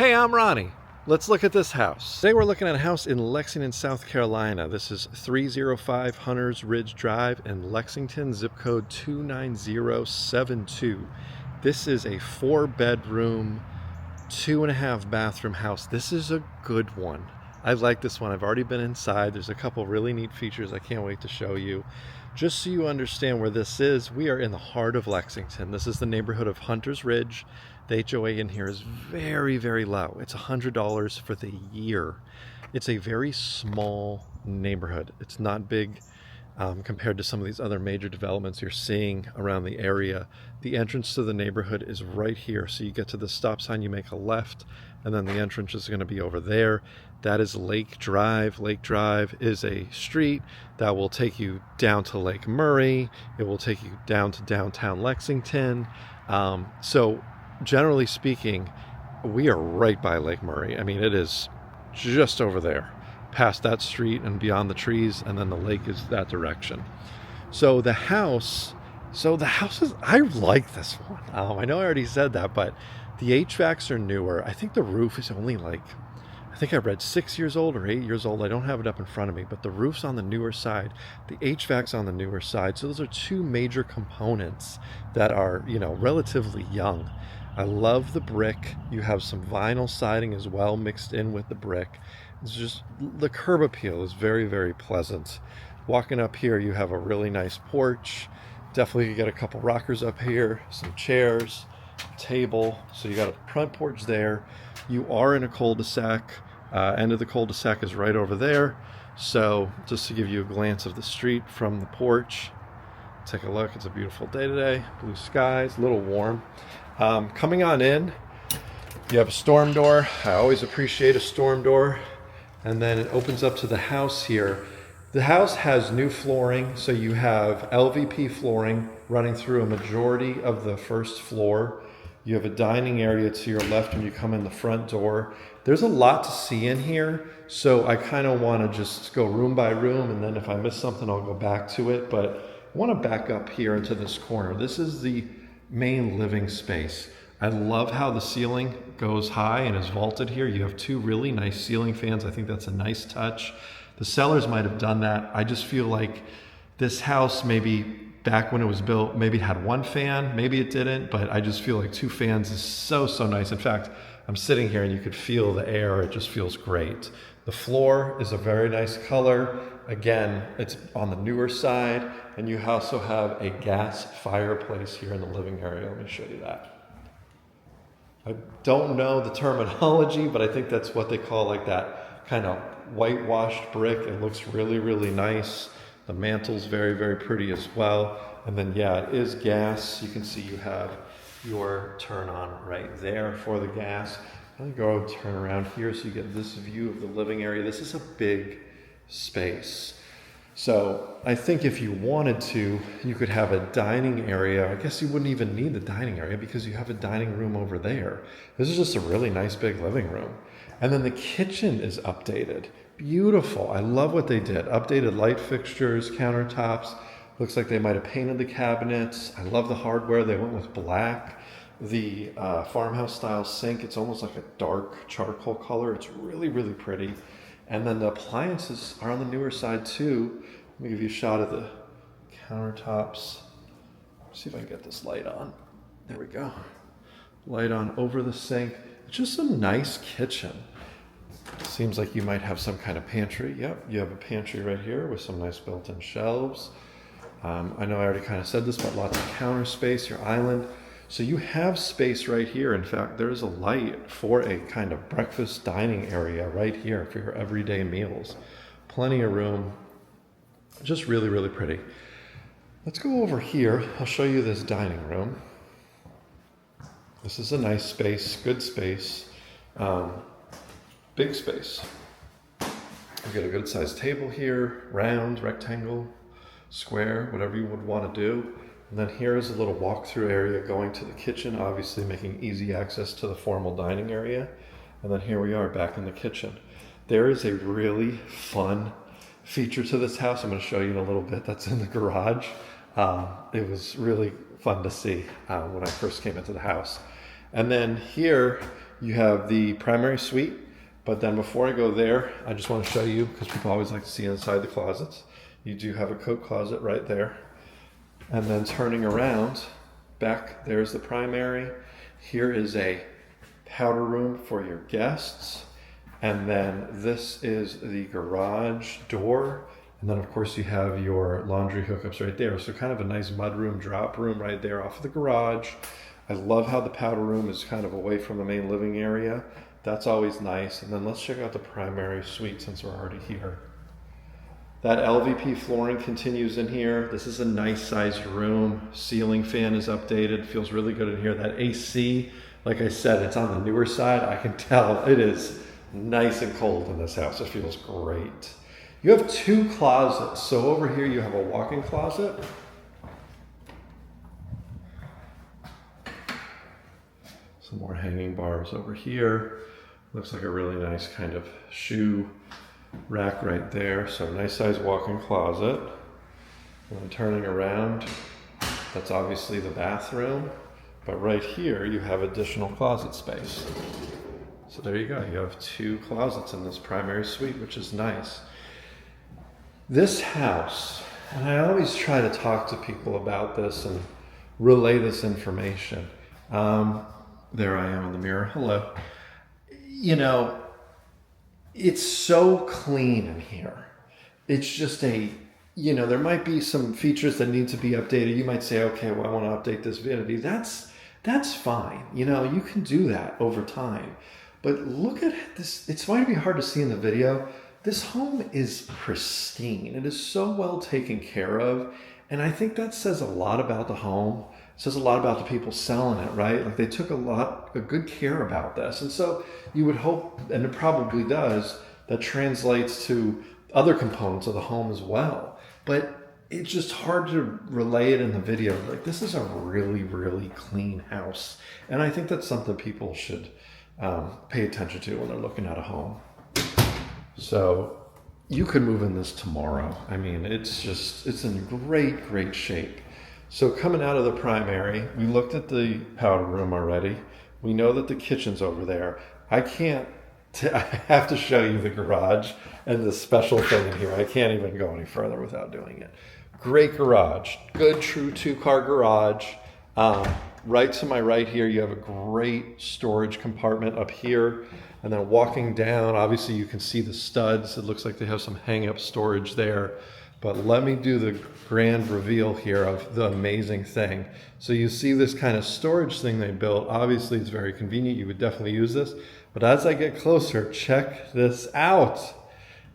Hey, I'm Ronnie. Let's look at this house. Today we're looking at a house in Lexington, South Carolina. This is 305 Hunters Ridge Drive in Lexington, zip code 29072. This is a 4-bedroom, 2.5 bathroom house. This is a good one. I like this one. I've already been inside. There's a couple really neat features I can't wait to show you. Just so you understand where this is, we are in the heart of Lexington. This is the neighborhood of Hunters Ridge. The HOA in here is very, very low. It's $100 for the year. It's a very small neighborhood. It's not big compared to some of these other major developments you're seeing around the area. The entrance to the neighborhood is right here. So you get to the stop sign, you make a left, and then the entrance is going to be over there. That is Lake Drive. Lake Drive is a street that will take you down to Lake Murray. It will take you down to downtown Lexington. So generally speaking, we are right by Lake Murray. I mean, it is just over there, past that street and beyond the trees, and then the lake is that direction. So the house is, I like this one. I know I already said that, but the HVACs are newer. I think the roof is only like, I think I read 6 years old or 8 years old. I don't have it up in front of me, but the roof's on the newer side. The HVAC's on the newer side. So those are two major components that are, relatively young. I love the brick. You have some vinyl siding as well mixed in with the brick. It's just, the curb appeal is very, very pleasant. Walking up here, you have a really nice porch. Definitely get a couple rockers up here, some chairs, table. So you got a front porch there. You are in a cul-de-sac. End of the cul-de-sac is right over there. So just to give you a glance of the street from the porch, take a look. It's a beautiful day today. Blue skies, a little warm. Coming on in, you have a storm door. I always appreciate a storm door. And then it opens up to the house here. The house has new flooring, so you have LVP flooring running through a majority of the first floor. You have a dining area to your left when you come in the front door. There's a lot to see in here, so I kind of want to just go room by room, and then if I miss something, I'll go back to it. But I want to back up here into this corner. This is the main living space. I love how the ceiling goes high and is vaulted here. You have two really nice ceiling fans. I think that's a nice touch. The sellers might have done that. I just feel like this house, maybe back when it was built, maybe it had one fan, maybe it didn't, but I just feel like two fans is so, so nice. In fact, I'm sitting here and you could feel the air. It just feels great. The floor is a very nice color. Again, it's on the newer side, and you also have a gas fireplace here in the living area. Let me show you that. I don't know the terminology, but I think that's what they call like that kind of whitewashed brick. It looks really, really nice. The mantle's very, very pretty as well. And then, yeah, it is gas. You can see you have your turn on right there for the gas. I'm gonna go and turn around here so you get this view of the living area. This is a big space. So I think if you wanted to, you could have a dining area. I guess you wouldn't even need the dining area because you have a dining room over there. This is just a really nice big living room. And then the kitchen is updated. Beautiful. I love what they did. Updated light fixtures, countertops. Looks like they might have painted the cabinets. I love the hardware. They went with black. The farmhouse style sink, it's almost like a dark charcoal color. It's really, really pretty. And then the appliances are on the newer side too. Let me give you a shot of the countertops. See if I can get this light on. There we go. Light on over the sink. Just a nice kitchen. Seems like you might have some kind of pantry. Yep, you have a pantry right here with some nice built-in shelves. I know I already kind of said this, but lots of counter space, your island. So you have space right here. In fact, there's a light for a kind of breakfast dining area right here for your everyday meals. Plenty of room. Just really, really pretty. Let's go over here. I'll show you this dining room. This is a nice space, good space, big space. We've got a good sized table here, round, rectangle, square, whatever you would want to do. And then here is a little walk-through area going to the kitchen, obviously making easy access to the formal dining area. And then here we are back in the kitchen. There is a really fun feature to this house. I'm going to show you in a little bit. That's in the garage. It was really fun to see when I first came into the house. And then here you have the primary suite. But then before I go there, I just want to show you, because people always like to see inside the closets. You do have a coat closet right there. And then turning around, back there's the primary. Here is a powder room for your guests. And then this is the garage door. And then of course you have your laundry hookups right there. So kind of a nice mudroom, drop room right there off of the garage. I love how the powder room is kind of away from the main living area. That's always nice. And then let's check out the primary suite since we're already here. That LVP flooring continues in here. This is a nice sized room. Ceiling fan is updated. Feels really good in here. That AC, like I said, it's on the newer side. I can tell it is nice and cold in this house. It feels great. You have two closets. So over here you have a walk-in closet. Some more hanging bars over here. Looks like a really nice kind of shoe rack right there. So nice size walk-in closet. And then turning around, that's obviously the bathroom. But right here, you have additional closet space. So there you go. You have two closets in this primary suite, which is nice. This house, and I always try to talk to people about this and relay this information. There I am in the mirror. Hello. You know, it's so clean in here. It's just there might be some features that need to be updated. You might say, okay, well, I want to update this vanity. That's fine. You can do that over time. But look at this. It's going to be hard to see in the video. This home is pristine. It is so well taken care of. And I think that says a lot about the home. It says a lot about the people selling it, right? Like they took a good care about this. And so you would hope, and it probably does, that translates to other components of the home as well. But it's just hard to relay it in the video. Like this is a really, really clean house. And I think that's something people should pay attention to when they're looking at a home. So you could move in this tomorrow. I mean, it's in great, great shape. So coming out of the primary, we looked at the powder room already. We know that the kitchen's over there. I have to show you the garage and the special thing in here. I can't even go any further without doing it. Great garage, good true 2-car garage. Right to my right here, you have a great storage compartment up here. And then walking down, obviously you can see the studs. It looks like they have some hang-up storage there. But let me do the grand reveal here of the amazing thing. So you see this kind of storage thing they built. Obviously it's very convenient. You would definitely use this. But as I get closer, check this out.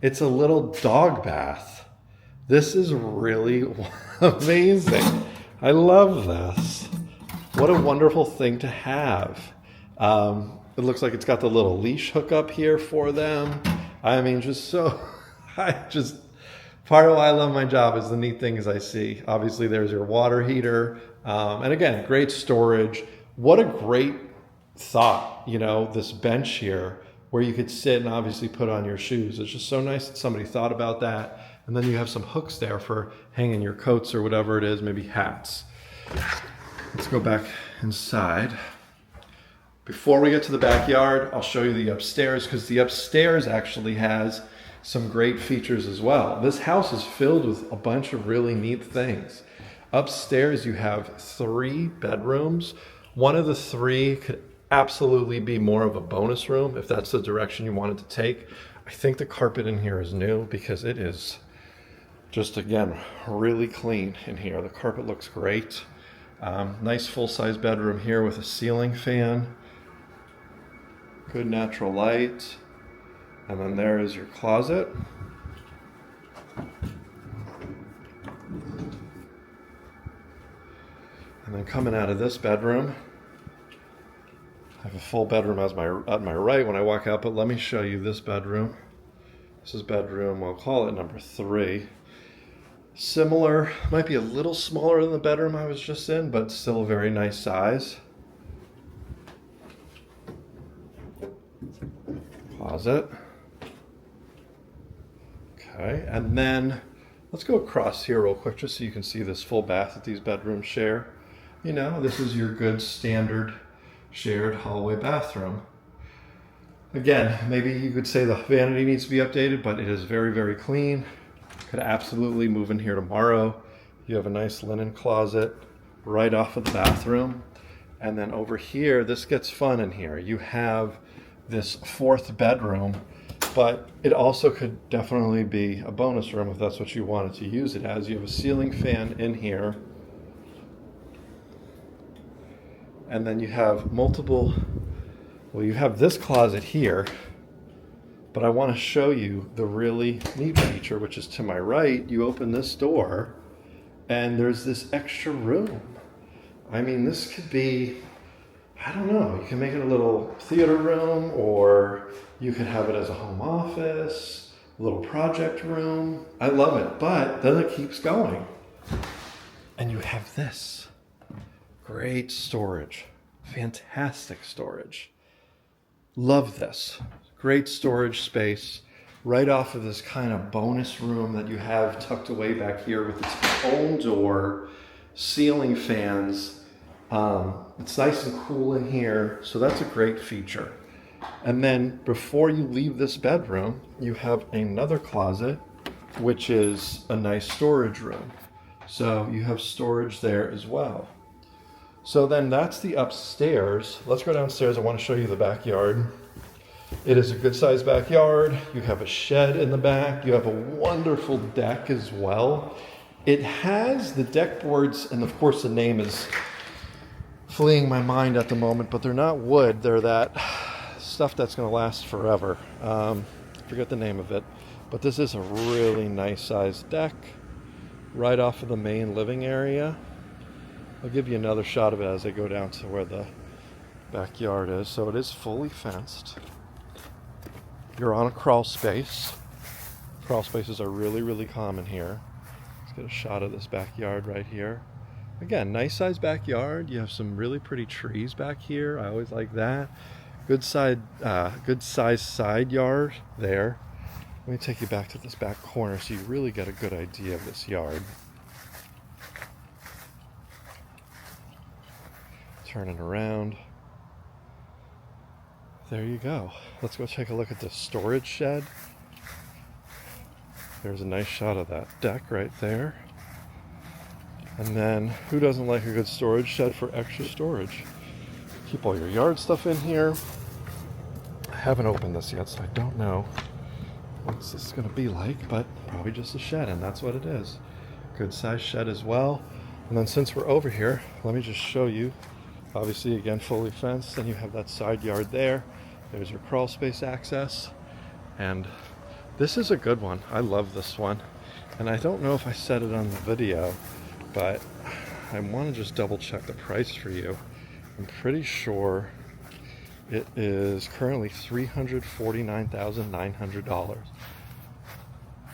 It's a little dog bath. This is really amazing. I love this. What a wonderful thing to have. It looks like it's got the little leash hookup here for them. I mean, part of why I love my job is the neat things I see. Obviously, there's your water heater. And again, great storage. What a great thought, this bench here where you could sit and obviously put on your shoes. It's just so nice that somebody thought about that. And then you have some hooks there for hanging your coats or whatever it is, maybe hats. Let's go back inside. Before we get to the backyard, I'll show you the upstairs because the upstairs actually has some great features as well. This house is filled with a bunch of really neat things. Upstairs, you have 3 bedrooms. One of the 3 could absolutely be more of a bonus room if that's the direction you wanted to take. I think the carpet in here is new because it is just, again, really clean in here. The carpet looks great. Nice full-size bedroom here with a ceiling fan. Good natural light. And then there is your closet. And then coming out of this bedroom, I have a full bedroom at my right when I walk out, but let me show you this bedroom. This is bedroom, we'll call it number 3. Similar, might be a little smaller than the bedroom I was just in, but still a very nice size. Closet. Okay, and then let's go across here real quick just so you can see this full bath that these bedrooms share. This is your good standard shared hallway bathroom. Again, maybe you could say the vanity needs to be updated, but it is very, very clean. Could absolutely move in here tomorrow. You have a nice linen closet right off of the bathroom. And then over here, this gets fun in here. You have this 4th bedroom, but it also could definitely be a bonus room if that's what you wanted to use it as. You have a ceiling fan in here. And then you have multiple, well, you have this closet here, but I want to show you the really neat feature, which is to my right. You open this door and there's this extra room. I mean, this could be, I don't know, you can make it a little theater room, or you could have it as a home office, a little project room. I love it, but then it keeps going. And you have this. Great storage. Fantastic storage. Love this. Great storage space right off of this kind of bonus room that you have tucked away back here with its own door, ceiling fans. It's nice and cool in here, so that's a great feature. And then before you leave this bedroom, you have another closet, which is a nice storage room. So you have storage there as well. So then that's the upstairs. Let's go downstairs. I want to show you the backyard. It is a good sized backyard. You have a shed in the back. You have a wonderful deck as well. It has the deck boards, and of course the name is fleeing my mind at the moment, but they're not wood. They're that stuff that's going to last forever. Forget the name of it. But this is a really nice sized deck right off of the main living area. I'll give you another shot of it as I go down to where the backyard is. So it is fully fenced. You're on a crawl space. Crawl spaces are really, really common here. Let's get a shot of this backyard right here. Again, nice sized backyard. You have some really pretty trees back here. I always like that. Good sized side yard there. Let me take you back to this back corner so you really get a good idea of this yard. Turning around. There you go. Let's go take a look at the storage shed. There's a nice shot of that deck right there. And then, who doesn't like a good storage shed for extra storage? Keep all your yard stuff in here. I haven't opened this yet, so I don't know what's this going to be like, but probably just a shed, and that's what it is. Good size shed as well. And then since we're over here, let me just show you. Obviously, again, fully fenced, and you have that side yard there. There's your crawl space access. And this is a good one. I love this one. And I don't know if I said it on the video, but I want to just double check the price for you. I'm pretty sure it is currently $349,900.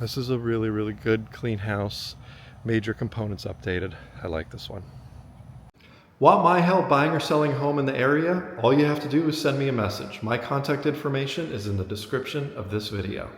This is a really, really good, clean house. Major components updated. I like this one. Want my help buying or selling a home in the area? All you have to do is send me a message. My contact information is in the description of this video.